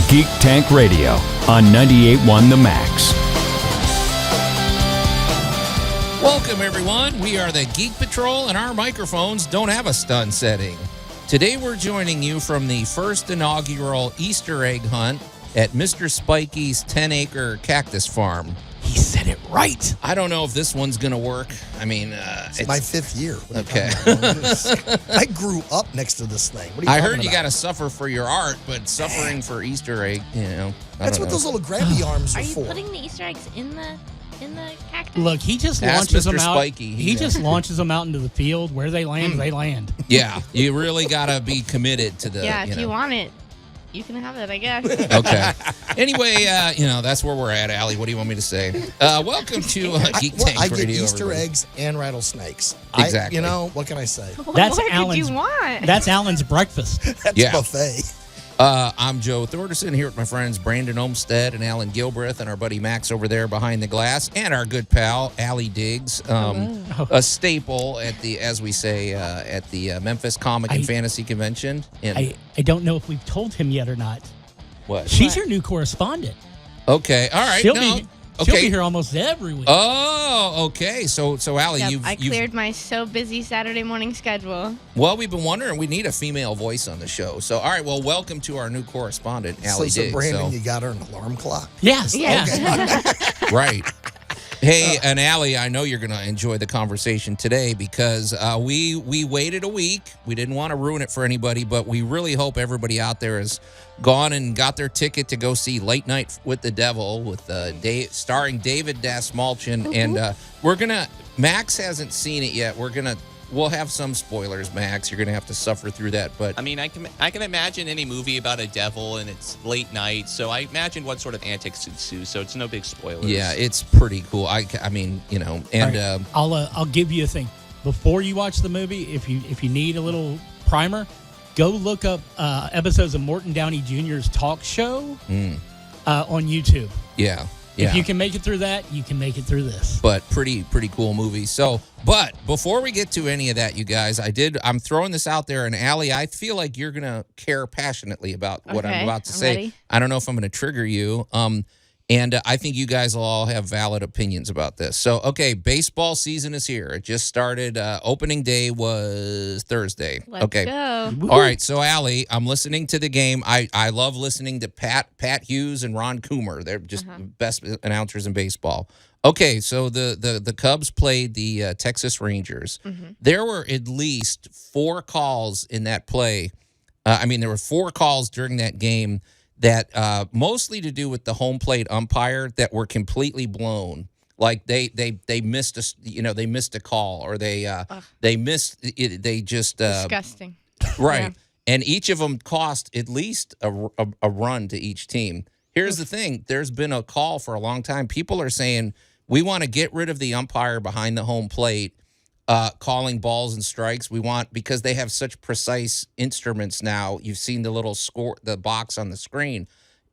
Geek Tank Radio on 98.1 The Max. Welcome, everyone. We are the Geek Patrol, and our microphones don't have a stun setting. Today, we're joining you from the first inaugural Easter egg hunt at Mr. Spikey's 10-acre cactus farm. He said it right. I don't know if this one's going to work. I mean, it's my fifth year. Okay. I grew up next to this thing. What are you I talking heard you about? got to suffer for your art, but suffering for Easter egg, That's what those little grabby arms are Are you for. putting the Easter eggs in the cactus? Look, he just Ask launches Mr. them out. Spiky. He just launches them out into the field. Where they land, they land. Yeah, you really got to be committed to the. Yeah, if you want it, you can have it, I guess. Okay. Anyway, that's where we're at, Allie. What do you want me to say? Welcome to Geek Tank I Radio. get Easter everybody. eggs and rattlesnakes. Exactly. What can I say? That's What more could Allan's. you want? That's Allan's breakfast. That's Yeah. buffet. I'm Joe Thorderson here with my friends Brandon Olmstead and Allan Gilbreth and our buddy Max over there behind the glass and our good pal Allie Diggs, a staple at the, as we say, at the Memphis Comic and Fantasy Convention. I don't know if we've told him yet or not. What? She's your new correspondent. Okay. All right. She'll Okay. be here almost every week. Oh, okay. So Allie, Yep, you've cleared my so busy Saturday morning schedule. Well, we've been wondering. We need a female voice on the show. So, all right. Well, welcome to our new correspondent, Allie So Diggs. Brandon, you got her an alarm clock? Yes. Yeah. Yeah. Right. Hey, and Allie, I know you're going to enjoy the conversation today because we waited a week. We didn't want to ruin it for anybody, but we really hope everybody out there has gone and got their ticket to go see Late Night with the Devil with starring David Dasmalchian. And we're going to, Max hasn't seen it yet. We'll have some spoilers, Max. You're going to have to suffer through that. But I mean, I can imagine any movie about a devil and it's late night, so I imagine what sort of antics ensue. So it's no big spoilers. yeah, it's pretty cool. I mean, and All right. I'll give you a thing. Before you watch the movie, if you need a little primer, go look up episodes of Morton Downey Jr.'s talk show on YouTube. yeah. If you can make it through that, you can make it through this. But pretty cool movie. So, but before we get to any of that, you guys, I'm throwing this out there, and Allie, I feel like you're gonna care passionately about what I'm Okay, about to I'm say. ready. I don't know if I'm gonna trigger you. And I think you guys will all have valid opinions about this. So, okay, baseball season is here. It just started. Opening day was Thursday. Let's go. All right, so Allie, I'm listening to the game. I love listening to Pat Hughes and Ron Coomer. They're just best announcers in baseball. Okay, so the Cubs played the Texas Rangers. There were at least 4 calls in that play. There were 4 calls during that game that mostly to do with the home plate umpire that were completely blown. Like they missed a call, or they missed it. They just Disgusting. right. Yeah. And each of them cost at least a run to each team. Here's the thing. There's been a call for a long time. People are saying we want to get rid of the umpire behind the home plate calling balls and strikes. Because they have such precise instruments now. You've seen the little the box on the screen.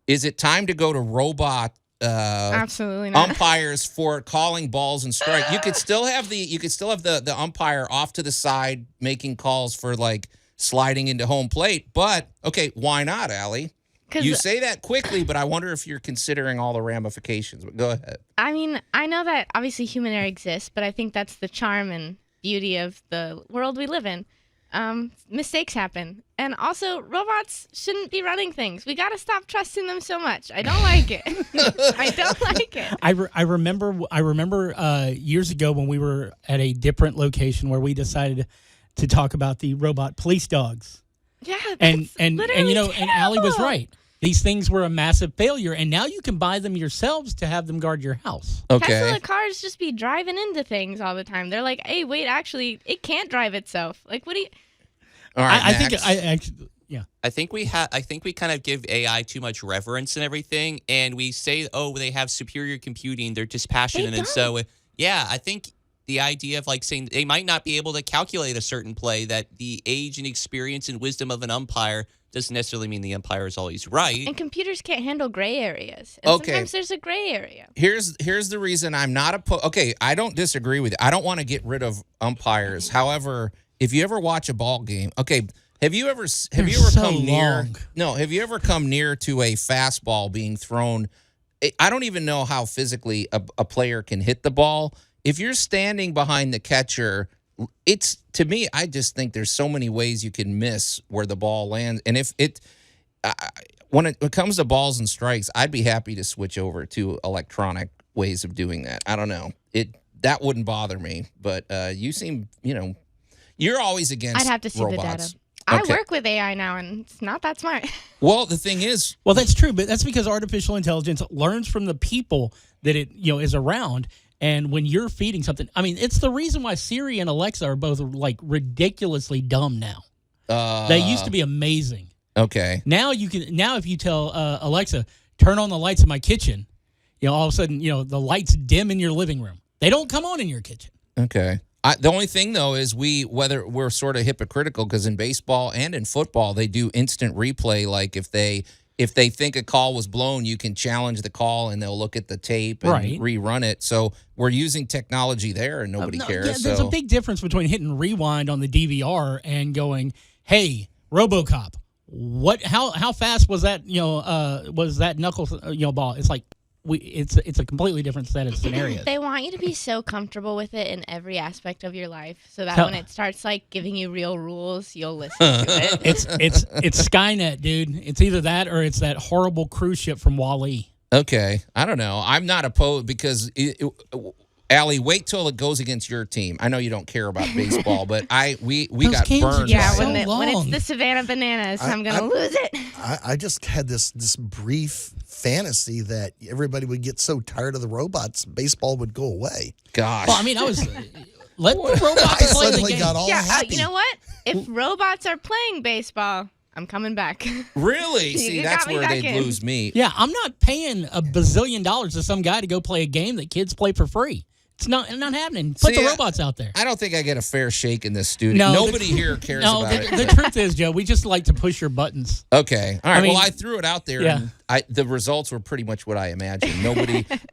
Is it time to go to robot Absolutely not. umpires for calling balls and strikes? You could still have the umpire off to the side making calls for like sliding into home plate. But okay, why not, Allie? You say that quickly, but I wonder if you're considering all the ramifications. But go ahead. I mean, I know that obviously human error exists, but I think that's the charm and beauty of the world we live in. Mistakes happen. And also, robots shouldn't be running things. We got to stop trusting them so much. I don't like it. I don't like it. I remember years ago when we were at a different location where we decided to talk about the robot police dogs. Yeah, And that's literally and Allie was terrible. right. These things were a massive failure, and now you can buy them yourselves to have them guard your house. Okay. Tesla cars just be driving into things all the time. They're like, hey, wait, actually, it can't drive itself. Like, what do you... All right, I think Max. I actually, yeah. I think we kind of give AI too much reverence and everything, and we say, oh, they have superior computing, they're dispassionate, They and so yeah, I think the idea of like saying they might not be able to calculate a certain play, that the age and experience and wisdom of an umpire doesn't necessarily mean the umpire is always right. And computers can't handle gray areas. And Okay. sometimes there's a gray area. Here's the reason I'm not opposed. Okay, I don't disagree with you. I don't want to get rid of umpires. However, if you ever watch a ball game, okay, Have you ever They're so come near? long. No, have you ever come near to a fastball being thrown? I don't even know how physically a player can hit the ball. If you're standing behind the catcher, it's to me. I just think there's so many ways you can miss where the ball lands, and if it. When it comes to balls and strikes, I'd be happy to switch over to electronic ways of doing that. I don't know. That wouldn't bother me, but you seem, you're always against I'd have to see robots. the data. Okay. I work with AI now, and it's not that smart. Well, the thing is, Well, that's true, but that's because artificial intelligence learns from the people that it is around. And when you're feeding something, I mean, it's the reason why Siri and Alexa are both like ridiculously dumb now. They used to be amazing. okay. Now if you tell Alexa, turn on the lights in my kitchen, all of a sudden, the lights dim in your living room. They don't come on in your kitchen. Okay. The only thing, though, is whether we're sort of hypocritical because in baseball and in football, they do instant replay. Like if they think a call was blown, you can challenge the call and they'll look at the tape and rerun it. So we're using technology there and nobody cares. Yeah, there's a big difference between hitting rewind on the DVR and going, hey, RoboCop, how fast was that, was that knuckle, ball? It's like, it's a completely different set of scenarios. They want you to be so comfortable with it in every aspect of your life, so that Hell- when it starts like giving you real rules, you'll listen to it. It's Skynet, dude. It's either that or it's that horrible cruise ship from Wall-E. Okay. I don't know. I'm not opposed because, Allie, wait till it goes against your team. I know you don't care about baseball, but we Those got games are burned. just Yeah, so when it's long. the Savannah Bananas, I'm gonna lose it. I just had this brief fantasy that everybody would get so tired of the robots, baseball would go away. Gosh. Well, I mean, let the robots I play the suddenly game. got all Yeah, happy. you know what? If robots are playing baseball, I'm coming back. Really? See, You that's got me where back they'd in. lose me. Yeah, I'm not paying $1 bazillion to some guy to go play a game that kids play for free. It's not happening. Put See, the robots out there. I don't think I get a fair shake in this studio. Nobody here cares No, about it. the truth is, Joe, we just like to push your buttons. Okay. All right. I mean- well, I threw it out there, Yeah. and the results were pretty much what I imagined.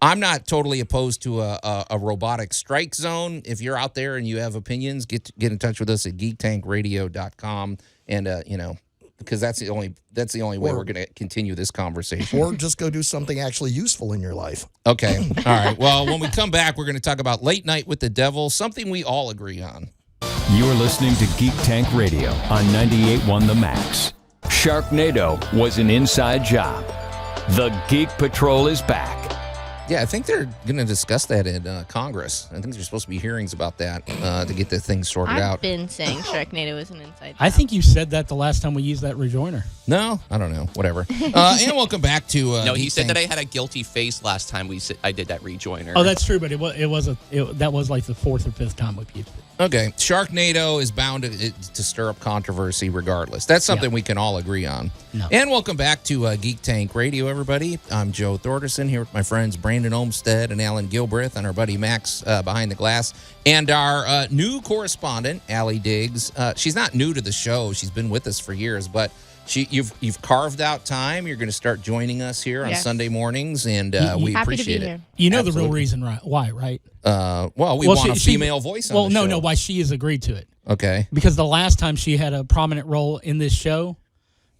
I'm not totally opposed to a robotic strike zone. If you're out there and you have opinions, get in touch with us at geektankradio.com, and because that's the only way we're going to continue this conversation. Or just go do something actually useful in your life. Okay. All right. Well, when we come back, we're going to talk about Late Night with the Devil, something we all agree on. You're listening to Geek Tank Radio on 98.1 The Max. Sharknado was an inside job. The Geek Patrol is back. Yeah, I think they're going to discuss that in Congress. I think there's supposed to be hearings about that to get the thing sorted I've out. been saying Sharknado was an inside job. I think you said that the last time we used that rejoiner. No, I don't know. Whatever. And welcome back to. No, he Geek said that Tank. I had a guilty face last time I did that rejoiner. Oh, that's true, but that was like the fourth or fifth time we've used it. Okay, Sharknado is bound to stir up controversy regardless. That's something we can all agree on. No. And welcome back to Geek Tank Radio, everybody. I'm Joe Thorderson here with my friends Brandon Olmstead and Allan Gilbreth and our buddy Max behind the glass. And our new correspondent, Allie Diggs. She's not new to the show. She's been with us for years, but you've carved out time. You're going to start joining us here on Yes. Sunday mornings, and we Happy to be appreciate it. here. You know the real Absolutely. reason why, right? Well, we want a female voice on Well, the show. no, why she has agreed to it. Okay. Because the last time she had a prominent role in this show,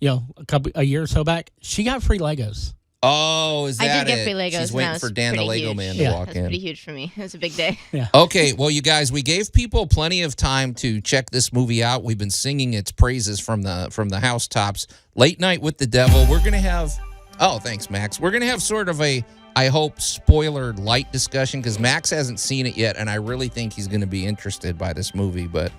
a year or so back, she got free Legos. Oh, is I that did get it? free Legos. She's and waiting that for was Dan the pretty Lego huge. Man Yeah. to walk That's in. pretty huge for me. It was a big day. Okay, well, you guys, we gave people plenty of time to check this movie out. We've been singing its praises from the housetops. Late Night with the Devil. We're gonna have. Oh, thanks, Max. We're gonna have sort of a, I hope, spoiler light discussion because Max hasn't seen it yet, and I really think he's gonna be interested by this movie. But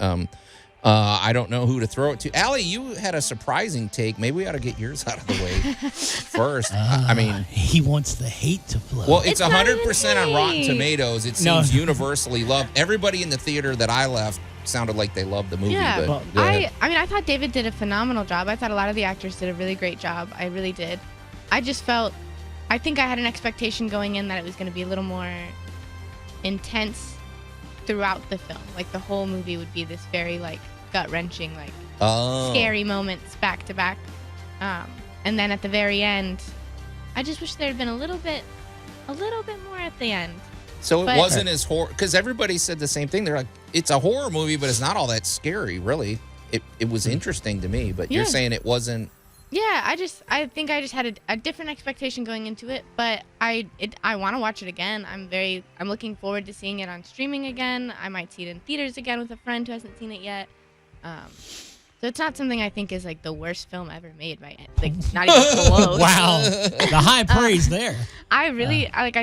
I don't know who to throw it to. Allie, you had a surprising take. Maybe we ought to get yours out of the way first. I mean. He wants the hate to flow. Well, it's It's not 100% on even Rotten hate. Tomatoes. It No. seems universally loved. Everybody in the theater that I left sounded like they loved the movie. Yeah, but well, go ahead. I thought David did a phenomenal job. I thought a lot of the actors did a really great job. I really did. I think I had an expectation going in that it was going to be a little more intense throughout the film. Like the whole movie would be this very like gut-wrenching, like scary moments back to back. And then at the very end, I just wish there had been a little bit more at the end. So it but- wasn't as horror because everybody said the same thing. They're like, it's a horror movie, but it's not all that scary, really. it was interesting to me. But you're Yeah. saying it wasn't. Yeah, I think I just had a different expectation going into it, but I want to watch it again. I'm looking forward to seeing it on streaming again. I might see it in theaters again with a friend who hasn't seen it yet. So it's not something I think is like the worst film ever made by it. Like not even close. Wow, the high praise there. I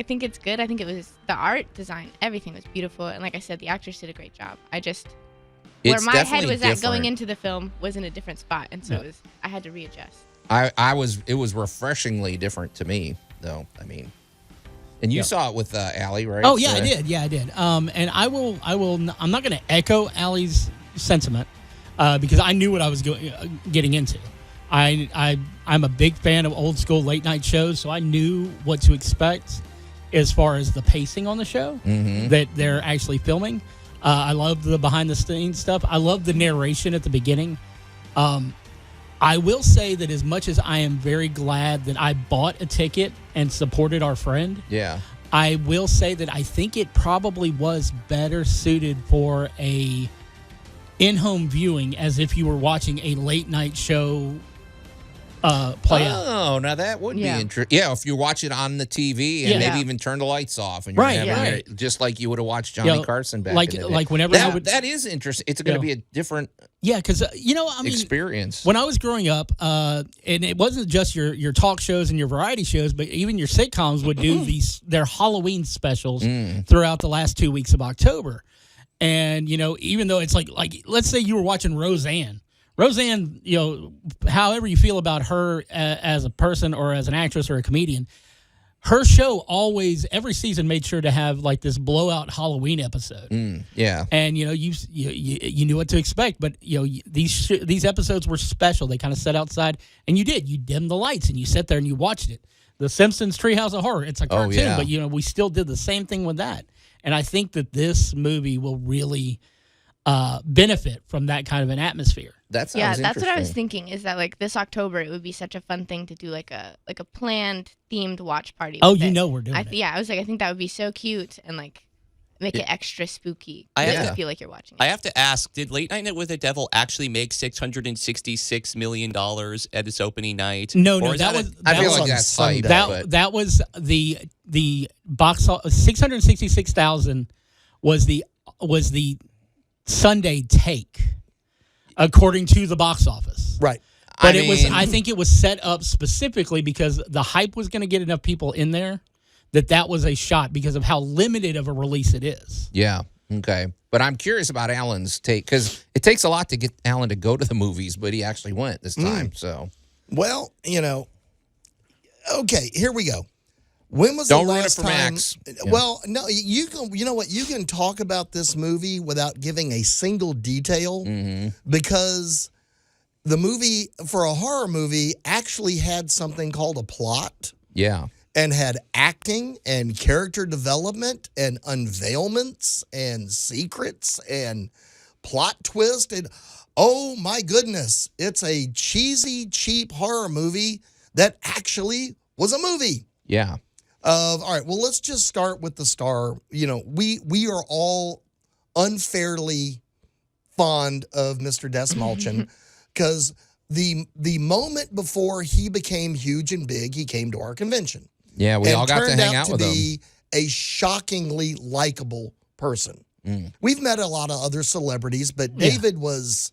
think it's good. I think it was the art design, everything was beautiful, and like I said, the actors did a great job. Where It's my head definitely was at going different. into the film was in a different spot, and so I had to readjust. It was refreshingly different to me, though. I mean, and you saw it with Allie, right? Oh yeah, I did. Yeah, I did. And I'm not going to echo Allie's sentiment because I knew what I was getting into. I'm a big fan of old school late night shows, so I knew what to expect as far as the pacing on the show that they're actually filming. I love the behind the scenes stuff. I love the narration at the beginning. I will say that as much as I am very glad that I bought a ticket and supported our friend, Yeah. I will say that I think it probably was better suited for a in-home viewing, as if you were watching a late night show play out. Oh, now that would be Yeah. interesting. Yeah, if you watch it on the TV and Yeah. maybe even turn the lights off, and you're Right, having yeah. it just like you would have watched Johnny Yeah, Carson back like- in the day. like whenever I would- that is interesting. It's going to be a different Yeah, because I mean, experience. when I was growing up, and it wasn't just your talk shows and your variety shows, but even your sitcoms would do their Halloween specials throughout the last 2 weeks of October. And even though it's like let's say you were watching Roseanne, however you feel about her as a person or as an actress or a comedian, her show always every season made sure to have like this blowout Halloween episode. Yeah. And you knew what to expect, but these episodes were special. They kind of sat outside, and you dimmed the lights and you sat there and you watched it. The Simpsons Treehouse of Horror, it's a cartoon, yeah. but we still did the same thing with that. And I think that this movie will really benefit from that kind of an atmosphere. That sounds Yeah, interesting. that's what I was thinking. Is that like this October, it would be such a fun thing to do, like a planned themed watch party. Oh, with it. we're doing it. Yeah, I was like, I think that would be so cute and like make it extra spooky. I You have have to- to feel like you're watching it. I have to ask, did Late Night with the Devil actually make $666 million at its opening night? No, Or is that a- was I that feel was like on that's Sunday. hype. that but that was the box 666,000 was the Sunday take, according to the box office. Right. But I I think it was set up specifically because the hype was going to get enough people in there that was a shot because of how limited of a release it is. Yeah. Okay. But I'm curious about Alan's take, because it takes a lot to get Alan to go to the movies, but he actually went this time. So Well, okay, here we go. When was Don't the ruin it last for time? Max. Yeah. Well, no, you can. You know what? You can talk about this movie without giving a single detail because the movie, for a horror movie, actually had something called a plot yeah. and had acting and character development and unveilments and secrets and plot twist and oh my goodness, it's a cheesy, cheap horror movie that actually was a movie. Yeah. All right, well, let's just start with the star. We are all unfairly fond of Mr. Des Malchin because the moment before he became huge and big, he came to our convention. Yeah. We and all got to turned hang out out to with him. be a shockingly likable person. We've met a lot of other celebrities, but David was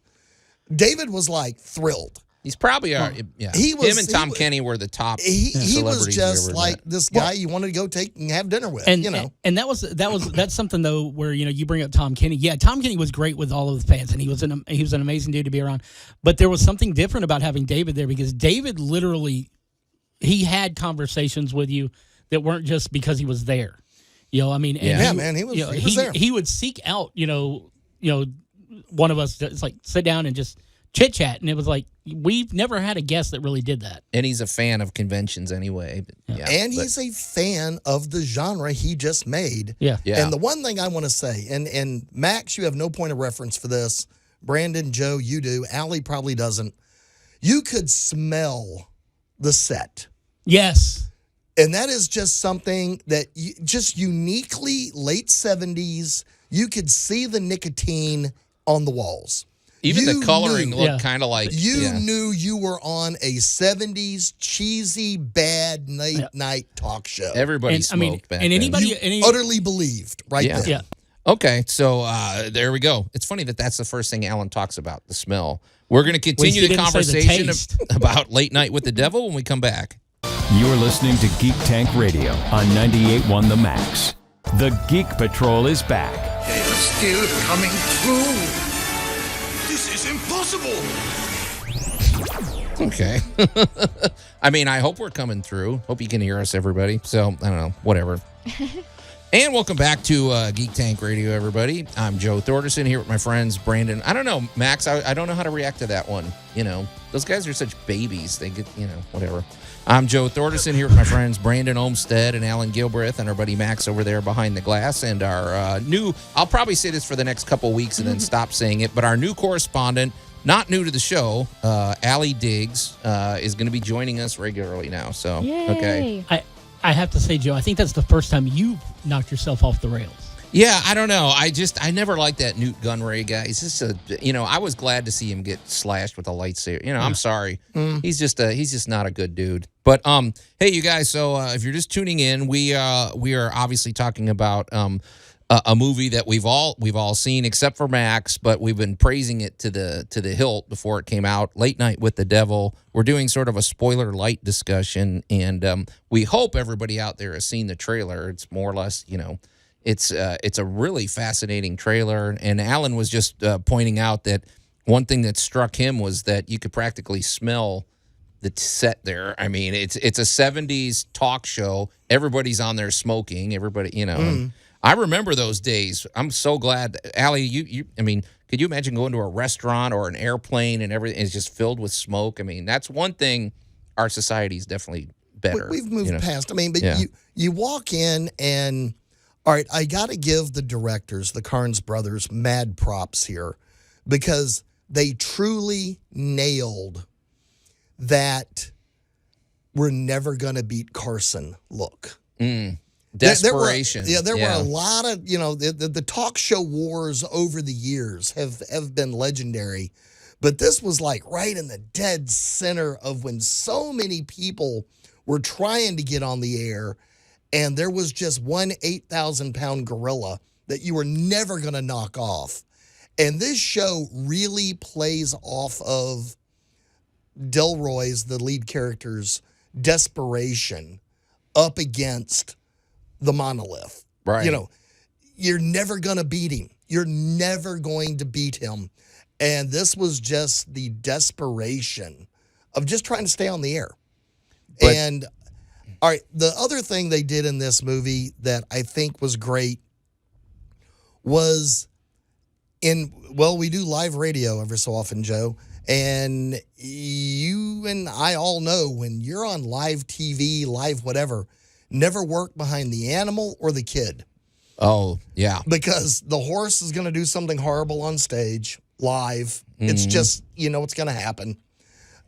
like thrilled. He's probably our. Yeah. Him and Tom Kenny were the top. He was celebrities we just ever like met. this guy you wanted to go take and have dinner with. And that's something though where you bring up Tom Kenny. Yeah, Tom Kenny was great with all of the fans, and he was an amazing dude to be around. But there was something different about having David there because David literally he had conversations with you that weren't just because he was there. I mean, and Yeah, man, he was there. He would seek out one of us to like sit down and just chit chat, and it was like we've never had a guest that really did that. And he's a fan of conventions anyway. Yeah. And he's a fan of the genre he just made. Yeah. Yeah. And the one thing I want to say, and Max, you have no point of reference for this. Brandon, Joe, you do. Allie probably doesn't. You could smell the set. Yes. And that is just something that just uniquely late 70s, you could see the nicotine on the walls. Even You the coloring knew. looked kind of like You knew you were on a 70s cheesy bad night talk show. Everybody And, smoked back and then. anybody, Utterly believed right Yeah. there. yeah. Okay, so there we go. It's funny that that's the first thing Allan talks about, the smell. We're going to continue he the didn't say the conversation taste. about Late Night with the Devil when we come back. You're listening to Geek Tank Radio on 98.1 The Max. The Geek Patrol is back. They are still coming through. This is impossible. Okay. I mean, I hope we're coming through. Hope you can hear us, everybody. So, I don't know, whatever. And welcome back to Geek Tank Radio, everybody. I'm Joe Thorderson here with my friends Brandon. I don't know, Max, I don't know how to react to that one. You know, those guys are such babies. They get, whatever. I'm Joe Thorderson here with my friends Brandon Olmstead and Allan Gilbreth and our buddy Max over there behind the glass. And our new, I'll probably say this for the next couple of weeks and then stop saying it, but our new correspondent, not new to the show, Allie Diggs, is going to be joining us regularly now. So, Yay. okay. I have to say, Joe, I think that's the first time you knocked yourself off the rails. Yeah, I don't know. I never liked that Newt Gunray guy. He's just I was glad to see him get slashed with a lightsaber. I'm sorry. He's just not a good dude. But hey, you guys. So if you're just tuning in, we are obviously talking about a movie that we've all seen except for Max, but we've been praising it to the hilt before it came out. Late Night with the Devil. We're doing sort of a spoiler light discussion, and we hope everybody out there has seen the trailer. It's more or less, It's a really fascinating trailer, and Allan was just pointing out that one thing that struck him was that you could practically smell the set there. I mean, it's a 70s talk show. Everybody's on there smoking. Everybody, and I remember those days. I'm so glad, Allie. You. I mean, could you imagine going to a restaurant or an airplane and everything is just filled with smoke? I mean, that's one thing our society is definitely better. We've moved past. I mean, but Yeah. you walk in and. All right, I got to give the directors, the Carnes brothers, mad props here because they truly nailed that we're never going to beat Carson look. Desperation. There were a lot of, the talk show wars over the years have been legendary, but this was like right in the dead center of when so many people were trying to get on the air. And there was just one 8,000-pound gorilla that you were never going to knock off. And this show really plays off of Delroy's, the lead character's, desperation up against the monolith. Right. You're never going to beat him. You're never going to beat him. And this was just the desperation of just trying to stay on the air. And all right, the other thing they did in this movie that I think was great was we do live radio every so often, Joe, and you and I all know when you're on live TV, live whatever, never work behind the animal or the kid. Oh, yeah. Because the horse is going to do something horrible on stage, live. It's just, what's going to happen.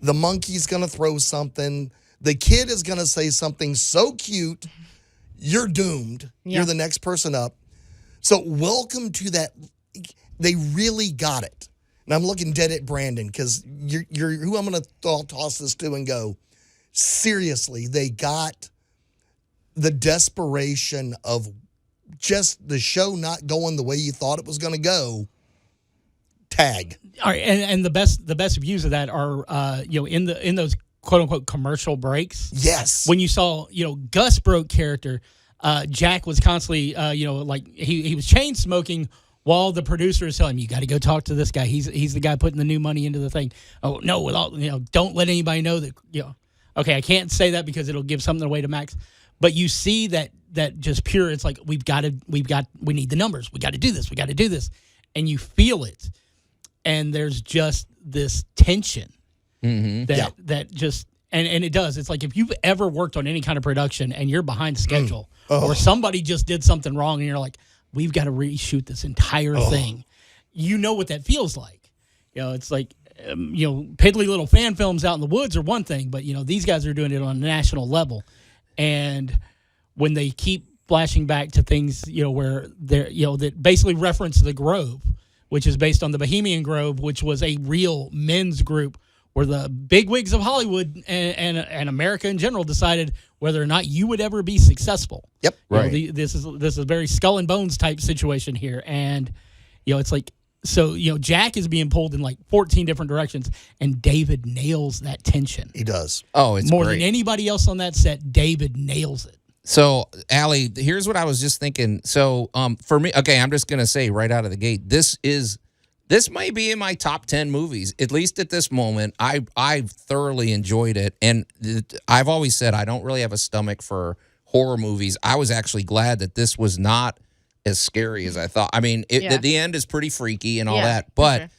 The monkey's going to throw something. The kid is going to say something so cute, you're doomed. Yeah. You're the next person up. So welcome to that. They really got it. And I'm looking dead at Brandon because you're who I'm going to toss this to and go, seriously, they got the desperation of just the show not going the way you thought it was going to go. Tag. All right, and the best views of that are in those quote unquote commercial breaks. Yes. When you saw, Gus Broke character, Jack was constantly, like he was chain smoking while the producer is telling him, you got to go talk to this guy. He's the guy putting the new money into the thing. Oh no, don't let anybody know that. Okay, I can't say that because it'll give something away to Max. But you see that just pure. It's like we need the numbers. We got to do this, and you feel it, and there's just this tension. That just and it does. It's like if you've ever worked on any kind of production and you're behind schedule or somebody just did something wrong and you're like, we've got to reshoot this entire thing. You know what that feels like. It's like piddly little fan films out in the woods are one thing, but these guys are doing it on a national level. And when they keep flashing back to things, where they're that basically reference the Grove, which is based on the Bohemian Grove, which was a real men's group where the bigwigs of Hollywood and America in general decided whether or not you would ever be successful. Yep. You know, Right. this is a very skull and bones type situation here, and it's like, so Jack is being pulled in like 14 different directions, and David nails that tension He does. Oh, it's more great. than anybody else on that set. David nails it. So, Allie, here's what I was just thinking. So, for me, okay, I'm just gonna say right out of the gate, this might be in my top 10 movies, at least at this moment. I thoroughly enjoyed it, and I've always said I don't really have a stomach for horror movies. I was actually glad that this was not as scary as I thought. I mean, the end is pretty freaky and all that, but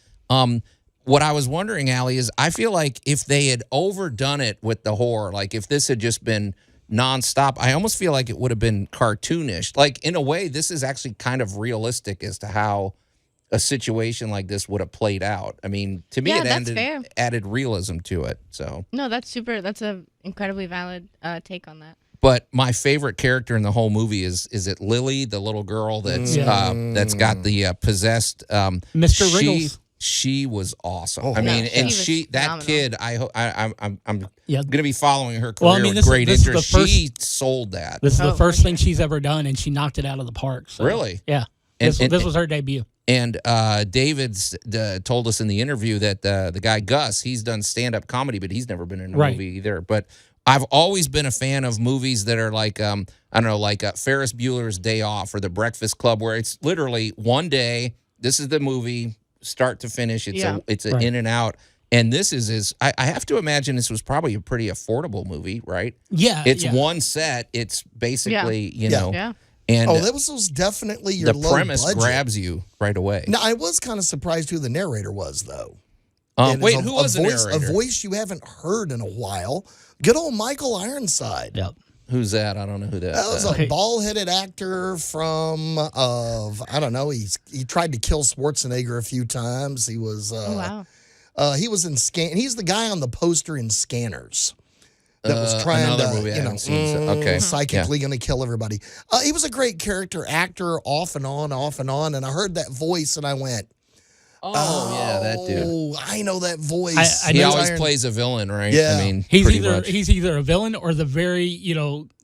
what I was wondering, Allie, is I feel like if they had overdone it with the horror, like if this had just been nonstop, I almost feel like it would have been cartoonish. Like, in a way, this is actually kind of realistic as to how a situation like this would have played out. I mean, to me, it added realism to it. So No, that's a incredibly valid take on that. but my favorite character in the whole movie is it Lily, the little girl that's got the possessed Mr. Wriggles. She was awesome. Oh, I mean, yeah. and She was that phenomenal. kid, I'm Yeah. going to be following her career Well, I mean, with great this is the interest. first- She sold that. This is the Oh, first for thing she's ever done, and she knocked it out of the park. So, Really? Yeah. And- This was her debut. And David's told us in the interview that the guy Gus, he's done stand-up comedy, but he's never been in a Right. movie either. But I've always been a fan of movies that are like, I don't know, like Ferris Bueller's Day Off or The Breakfast Club, where it's literally one day, this is the movie, start to finish. It's an Right. in and out. And this is I have to imagine this was probably a pretty affordable movie, right? Yeah. It's yeah. one set. It's basically, you know. Yeah. And Oh, that was definitely your the low premise budget. grabs you right away. Now, I was kind of surprised who the narrator was, though. And Wait, it's who was the voice, narrator? A voice you haven't heard in a while. Good old Michael Ironside. Yep. Who's that? I don't know who that That was is. a bald-headed actor from I don't know. He tried to kill Schwarzenegger a few times. He was Oh, wow. he was in He's the guy on the poster in Scanners that was trying another to movie I haven't seen, so- okay. psychically going to kill everybody. He was a great character actor, off and on. And I heard that voice and I went, Oh, yeah, that dude. "Oh, I know that voice." I He know always Iron- plays a villain, right? Yeah. I mean, He's pretty either much. he's either a villain or the very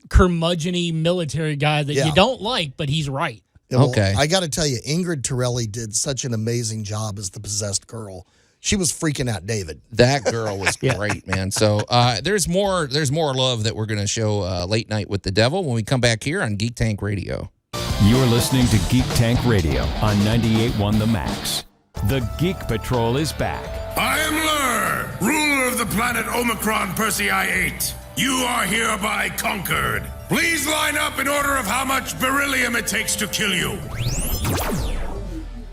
curmudgeon-y military guy that Yeah. you don't like, but he's right. Yeah, well, Okay. I got to tell you, Ingrid Torelli did such an amazing job as the possessed girl. She was freaking out David. That girl was great, man. So there's more love that we're going to show Late Night with the Devil when we come back here on Geek Tank Radio. You're listening to Geek Tank Radio on 98.1 The Max. The Geek Patrol is back. I am Lur, ruler of the planet Omicron Persei 8. You are hereby conquered. Please line up in order of how much beryllium it takes to kill you.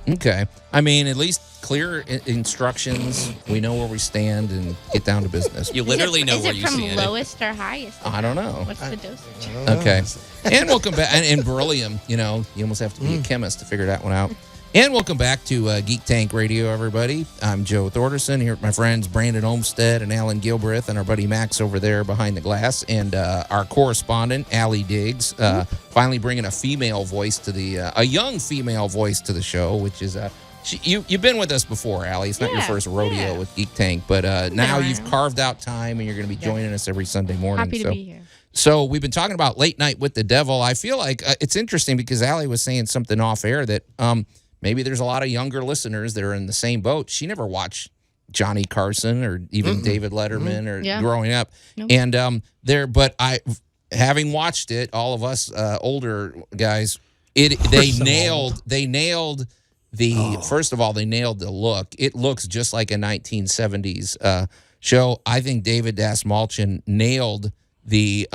Okay. I mean, at least clear instructions. We know where we stand and get down to business. You literally know where Is you it from stand. lowest or highest? I don't know. What's the dosage? Okay. And welcome back. And beryllium, you almost have to be a chemist to figure that one out. And welcome back to Geek Tank Radio, everybody. I'm Joe Thorderson here with my friends Brandon Olmstead and Allan Gilbreth and our buddy Max over there behind the glass. And our correspondent, Allie Diggs, finally bringing a female voice to a young female voice to the show, which is you've been with us before, Allie. It's not your Yeah, first rodeo yeah. with Geek Tank, but now around. you've carved out time and you're going to be joining us every Sunday morning. Happy to be here. So we've been talking about Late Night with the Devil. I feel like it's interesting because Allie was saying something off air that maybe there's a lot of younger listeners that are in the same boat. She never watched Johnny Carson or even David Letterman or Yeah. growing up. Nope. And but having watched it, all of us older guys, they nailed the first of all, they nailed the look. It looks just like a 1970s show. I think David Dastmalchian nailed the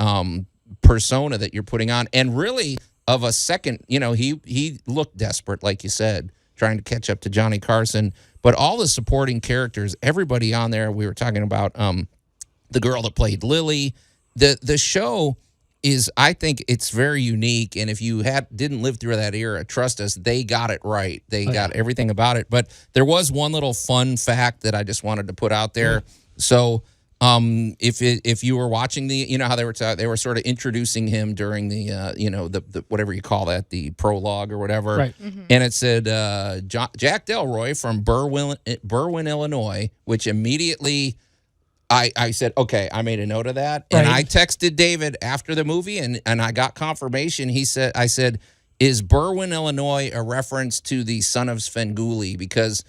persona that you're putting on, and really of a second, he looked desperate, like you said, trying to catch up to Johnny Carson. But all the supporting characters, everybody on there, we were talking about the girl that played Lily. The show is, I think it's very unique, and if you didn't live through that era, trust us, they got it right. They got everything about it. But there was one little fun fact that I just wanted to put out there. So if you were watching the, how they were sort of introducing him during the, the whatever you call that, the prologue or whatever, Right. and it said Jack Delroy from Berwyn, Illinois, which immediately I said, okay, I made a note of that, and I texted David after the movie, and I got confirmation. I said, is Berwyn, Illinois, a reference to the Son of Svengoolie? Because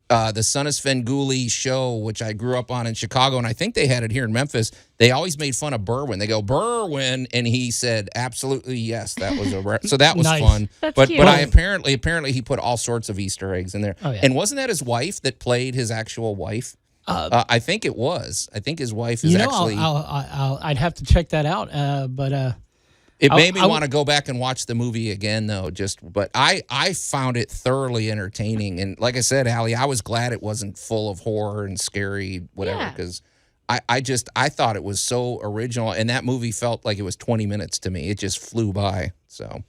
the Son of Svengoolie show, which I grew up on in Chicago, and I think they had it here in Memphis, they always made fun of Berwyn. They go, Berwyn, and he said, absolutely yes, that was so that was Nice. fun. That's but cute. but I apparently he put all sorts of Easter eggs in there. Oh, yeah. And wasn't that his wife that played his actual wife? I think it was. I think his wife is actually. I'd have to check that out. But it made me want to go back and watch the movie again, though. But I found it thoroughly entertaining, and like I said, Allie, I was glad it wasn't full of horror and scary, whatever, because I thought it was so original, and that movie felt like it was 20 minutes to me. It just flew by. So,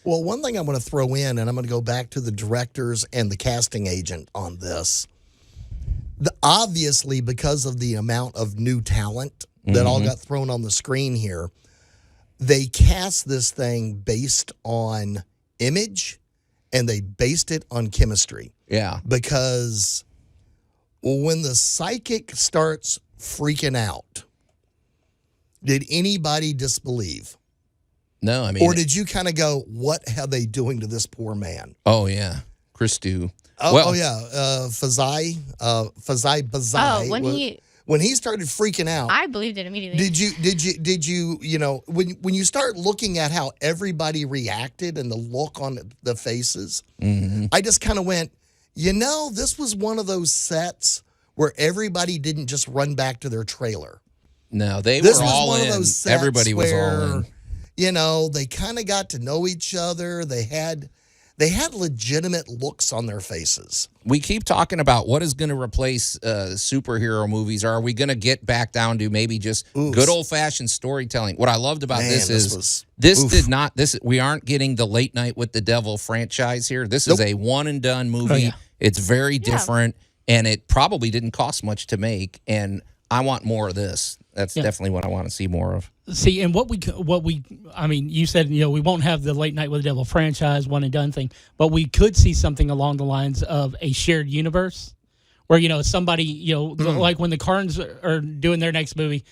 Well, one thing I'm going to throw in, and I'm going to go back to the directors and the casting agent on this. Obviously, because of the amount of new talent that all got thrown on the screen here, they cast this thing based on image, and they based it on chemistry. yeah, Because when the psychic starts freaking out, did anybody disbelieve? no, I mean, Or did you kind of go, what are they doing to this poor man? oh yeah, Chris Dew. Fazai Bazai. Oh, when he started freaking out, I believed it immediately. did you when you start looking at how everybody reacted and the look on the faces, I just kind of went, this was one of those sets where everybody didn't just run back to their trailer. No, they This were was all one in. of those sets Everybody was where, all in. They kind of got to know each other. They had legitimate looks on their faces. We keep talking about what is going to replace superhero movies. Are we going to get back down to maybe just good old-fashioned storytelling? What I loved about this is we aren't getting the Late Night with the Devil franchise here. This is a one-and-done movie. Oh, yeah. It's very different, and it probably didn't cost much to make, and I want more of this. That's definitely what I want to see more of. See, and you said, we won't have the Late Night with the Devil franchise one and done thing, but we could see something along the lines of a shared universe where, somebody, like when the Carnes are doing their next movie,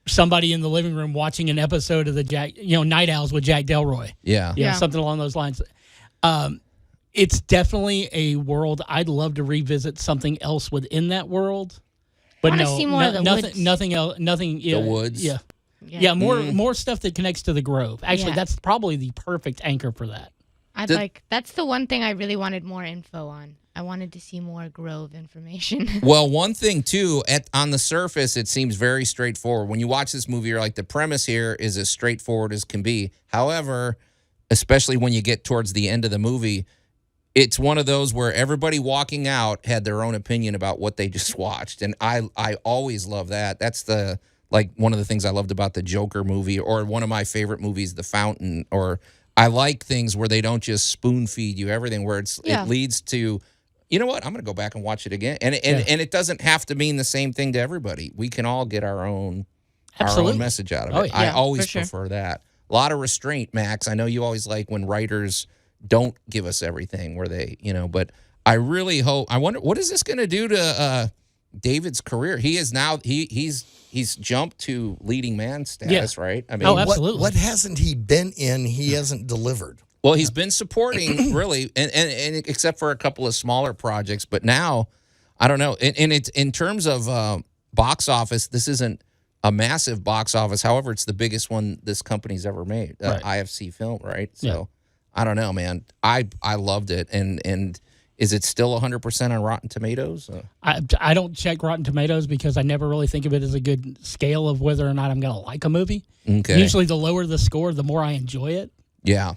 somebody in the living room watching an episode of the Night Owls with Jack Delroy. Yeah. Something along those lines. It's definitely a world I'd love to revisit something else within that world. But wanna no, see more of the nothing, woods. nothing else. Nothing. Yeah, The woods. Yeah, more stuff that connects to the Grove. Actually, Yeah. that's probably the perfect anchor for that. That's the one thing I really wanted more info on. I wanted to see more Grove information. Well, one thing, too, on the surface, it seems very straightforward. When you watch this movie, you're like, the premise here is as straightforward as can be. However, especially when you get towards the end of the movie, it's one of those where everybody walking out had their own opinion about what they just watched. And I always love that. That's one of the things I loved about the Joker movie, or one of my favorite movies, The Fountain. Or I like things where they don't just spoon feed you everything, where it leads to, you know what, I'm going to go back and watch it again. And it doesn't have to mean the same thing to everybody. We can all get our own message out of it. Oh, yeah. I always for sure. prefer that. A lot of restraint, Max. I know you always like when writers don't give us everything where they, but I really hope, I wonder, what is this going to do to David's career? He is now, he's jumped to leading man status, right? I mean, absolutely. What hasn't he been in? He hasn't delivered. Well, he's been supporting really, and except for a couple of smaller projects, but now, I don't know. And it's in terms of box office, this isn't a massive box office. However, it's the biggest one this company's ever made, Right. IFC Film, right? So. Yeah. I don't know, man. I loved it, and is it still 100% on Rotten Tomatoes? I don't check Rotten Tomatoes because I never really think of it as a good scale of whether or not I'm going to like a movie. Okay. Usually, the lower the score, the more I enjoy it. Yeah.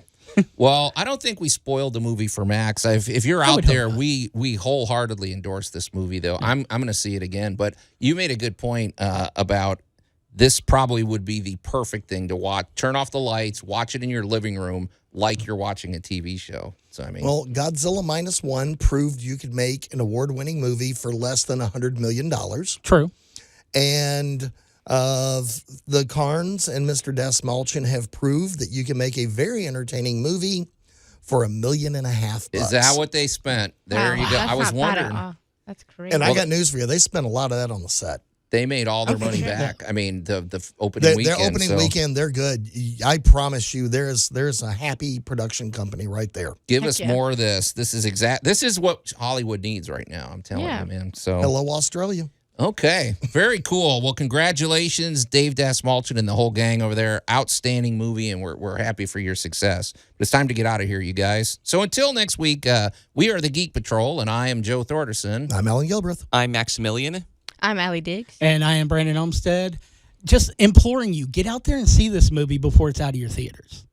Well, I don't think we spoiled the movie for Max. If you're out there, we wholeheartedly endorse this movie, though. Yeah. I'm going to see it again. But you made a good point about this probably would be the perfect thing to watch. Turn off the lights, watch it in your living room like you're watching a TV show. So, I mean. Well, Godzilla -1 proved you could make an award-winning movie for less than $100 million. True. And the Carnes and Mr. Desmalchin have proved that you can make a very entertaining movie for $1.5 million. Is that what they spent? There you go. That's I was not bad at wondering. all. That's crazy. And I got news for you. They spent a lot of that on the set. They made all their money back. I mean, the opening weekend. Their opening weekend, they're good. I promise you, there's a happy production company right there. Give Heck us yeah. more of this. This is what Hollywood needs right now. I'm telling Yeah. you, man. So Hello, Australia. okay, very cool. Well, congratulations, Dave Dasmalchin and the whole gang over there. Outstanding movie, and we're happy for your success. But it's time to get out of here, you guys. So until next week, we are the Geek Patrol, and I am Joe Thorderson. I'm Alan Gilbreth. I'm Maximilian. I'm Allie Diggs. And I am Brandon Olmstead. Just imploring you, get out there and see this movie before it's out of your theaters.